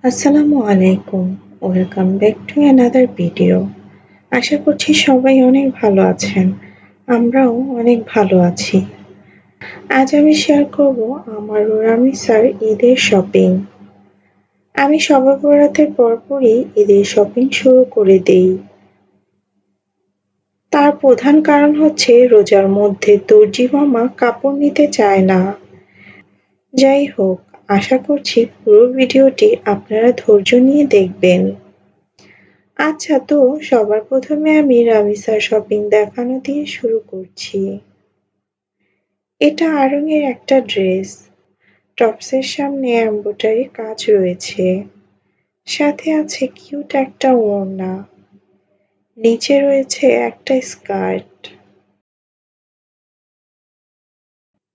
আসসালামু আলাইকুম। Welcome back to another video. আশা করছি সবাই অনেক ভালো আছেন। আমরাও অনেক ভালো আছি। আজ আমি শেয়ার করব আমার ও রামিসার ঈদের শপিং। আমি শবে বরাতের পরপরই ঈদের শপিং শুরু করে দেই। তার প্রধান কারণ হচ্ছে রোজার মধ্যে দর্জি মামা কাপড় নিতে চায় না। যাই হোক, আশা করছি পুরো ভিডিওটি আপনারা ধৈর্য নিয়ে দেখবেন। আচ্ছা, তো সবার প্রথমে আমি রামিসার শপিং দেখানো দিয়ে শুরু করছি। এটা আড়ং-এর একটা ড্রেস। টপসের সামনে এমব্রয়ডারি কাজ রয়েছে। সাথে আছে কিউট একটা ওড়না। নিচে রয়েছে একটা স্কার্ট।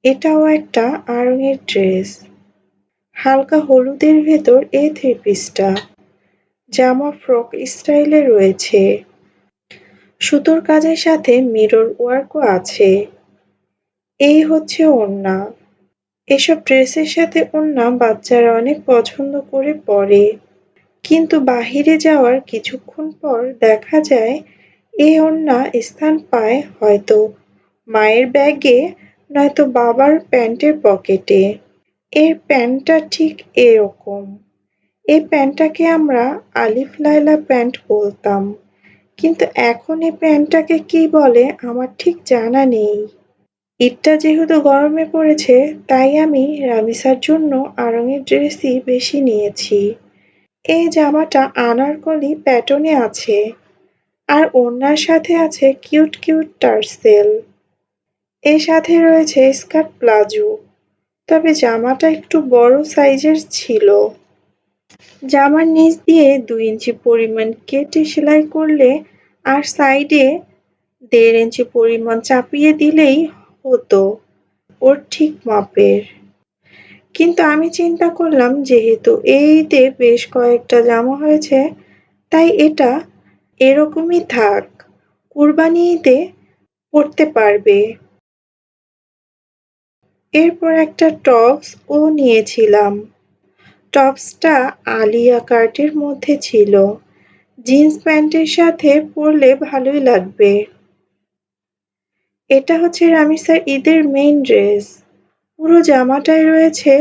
এটাও একটা আড়ং-এর ড্রেস। হালকা হলুদের ভেতর এই থ্রি পিসটা। জামা ফ্রক স্টাইলে রয়েছে। সুতোর কাজের সাথে মিরর ওয়ার্কও আছে। এই হচ্ছে ওড়না। এসব ড্রেসের সাথে ওড়না বাচ্চারা অনেক পছন্দ করে পরে। কিন্তু বাহিরে যাওয়ার কিছুক্ষণ পর দেখা যায় এই ওড়না স্থান পায় হয়তো মায়ের ব্যাগে, নয়তো বাবার প্যান্টের পকেটে। এর প্যান্টটা ঠিক এরকম। এই প্যান্টটাকে আমরা আলিফ লায়লা প্যান্ট বলতাম। কিন্তু এখন এই প্যান্টটাকে কি বলে আমার ঠিক জানা নেই। ঈদটা যেহেতু গরমে পড়েছে, তাই আমি রামিসার জন্য আড়ং-এর ড্রেসই বেশি নিয়েছি। এই জামাটা আনারকলি প্যাটার্নে আছে, আর ওড়নার সাথে আছে কিউট কিউট টার্সেল। এর সাথে রয়েছে স্কার্ট প্লাজো, তবে জামাটা একটু বড় সাইজের ছিল। জামার নিচ দিয়ে ২ ইঞ্চি পরিমাণ কেটে সেলাই করলে আর সাইডে ১.৫ ইঞ্চি পরিমাণ চাপিয়ে দিলেই হতো ওর ঠিক মাপের। কিন্তু আমি চিন্তা করলাম যেহেতু এই ঈদে বেশ কয়েকটা জামা হয়েছে, তাই এটা এরকমই থাক। কুরবানি ঈদে পরতে পারবে। এরপর একটা টপস ও নিয়েছিলাম। টপসটা আলিয়া কাটের মধ্যে ছিল। জিন্স প্যান্টের সাথে পরলে ভালোই লাগবে। এটা হচ্ছে রামিসার ঈদের মেইন ড্রেস। পুরো জামাটায় রয়েছে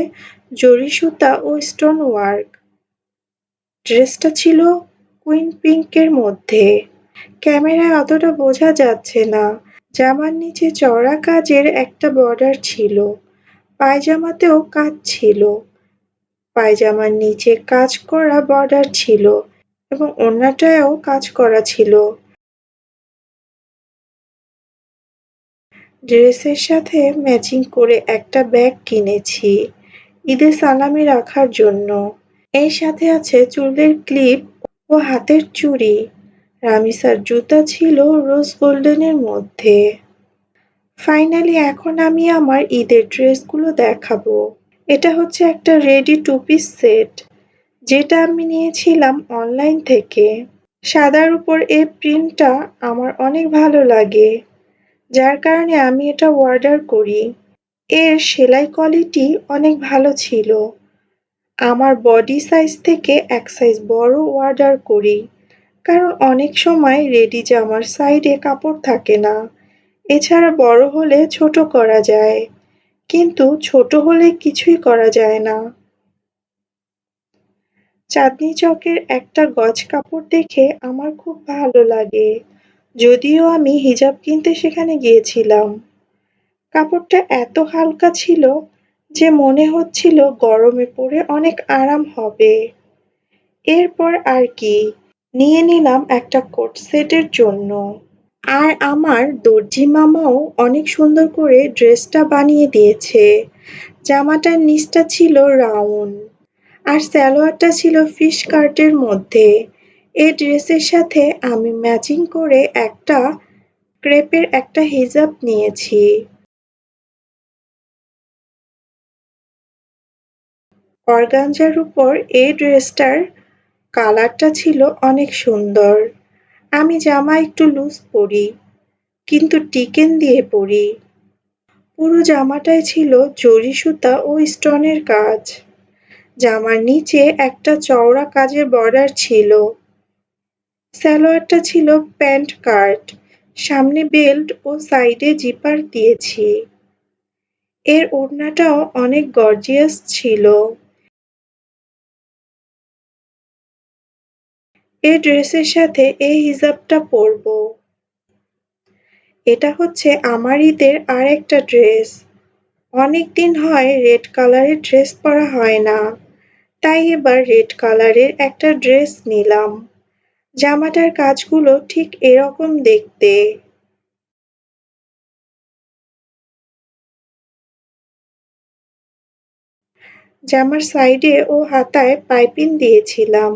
জরি সুতা ও স্টোন ওয়ার্ক। ড্রেসটা ছিল কুইন পিঙ্কের মধ্যে। ক্যামেরায় অতটা বোঝা যাচ্ছে না। জামার নিচে চওড়া কাজের একটা বর্ডার ছিল। পায়জামাতেও কাজ ছিল। পায়জামার নিচে কাজ করা বর্ডার ছিল এবং ওড়নাটায়ও কাজ করা ছিল। ড্রেসের সাথে ম্যাচিং করে একটা ব্যাগ কিনেছি ঈদে সালামি রাখার জন্য। এর সাথে আছে চুলের ক্লিপ ও হাতের চুড়ি। রামিসার জুতা ছিল রোজ গোল্ডেনের মধ্যে। ফাইনালি এখন আমি আমার ঈদের ড্রেসগুলো দেখাবো। এটা হচ্ছে একটা রেডি টু পিস সেট, যেটা আমি নিয়েছিলাম অনলাইন থেকে। সাদার উপর এই প্রিন্টটা আমার অনেক ভালো লাগে, যার কারণে আমি এটা অর্ডার করি। এর সেলাই কোয়ালিটি অনেক ভালো ছিল। আমার বডি সাইজ থেকে এক সাইজ বড় অর্ডার করি, কারণ অনেক সময় রেডি জামার সাইডে কাপড় থাকে না। এছাড়া বড় হলে ছোট করা যায়, কিন্তু ছোট হলে কিছুই করা যায় না। চাঁদনী চকের একটা গজ কাপড় দেখে আমার খুব ভালো লাগে, যদিও আমি হিজাব কিনতে সেখানে গিয়েছিলাম। কাপড়টা এত হালকা ছিল যে মনে হচ্ছিল গরমে পরে অনেক আরাম হবে। এরপর আর কি, নিয়ে নিলাম একটা কোট সেটের জন্য। আর আমার দর্জি মামাও অনেক সুন্দর করে ড্রেসটা বানিয়ে দিয়েছে। জামাটার নিচটা ছিল রাউন্ড, আর সালোয়ারটা ছিল ফিশ কাটের মধ্যে। এই ড্রেসের সাথে আমি ম্যাচিং করে একটা ক্রেপের একটা হিজাব নিয়েছি। অর্গানজার উপর এই ড্রেসটার কালারটা ছিল অনেক সুন্দর। আমি জামা একটু লুজ পরি, কিন্তু টিকেন দিয়ে পরি। পুরো জামাটায় ছিল জরি সুতা ও স্টোনের কাজ। জামার নিচে একটা চওড়া কাজের বর্ডার ছিল। সালোয়ারটা ছিল প্যান্ট কাট, সামনে বেল্ট ও সাইডে জিপার দিয়েছি। এর ওড়নাটাও অনেক গর্জিয়াস ছিল। এই ড্রেসের সাথে এই হিজাবটা পরবো। এটা হচ্ছে আমার ঈদের আরেকটা ড্রেস। অনেকদিন হয় রেড কালারের ড্রেস পরা হয় না, তাই এবার রেড কালারের একটা ড্রেস নিলাম। জামাটার কাজগুলো ঠিক এরকম দেখতে। জামার সাইডে ও হাতায় পাইপিং দিয়েছিলাম।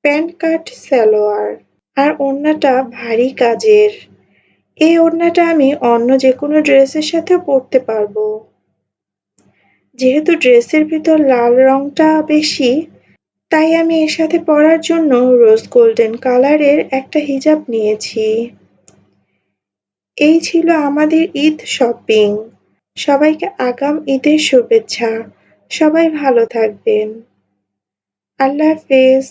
প্যান্ট কাট সালোয়ার আর ওড়নাটা ভারী কাজের। এই ওড়নাটা আমি অন্য যেকোনো ড্রেসের সাথেও পরতে পারবো। যেহেতু ড্রেসের ভিতর লাল রংটা বেশি, তাই আমি এর সাথে পরার জন্য রোজ গোল্ডেন কালারের একটা হিজাব নিয়েছি। এই ছিল আমাদের ঈদ শপিং। সবাইকে আগাম ঈদের শুভেচ্ছা। সবাই ভালো থাকবেন। আল্লাহ হাফেজ।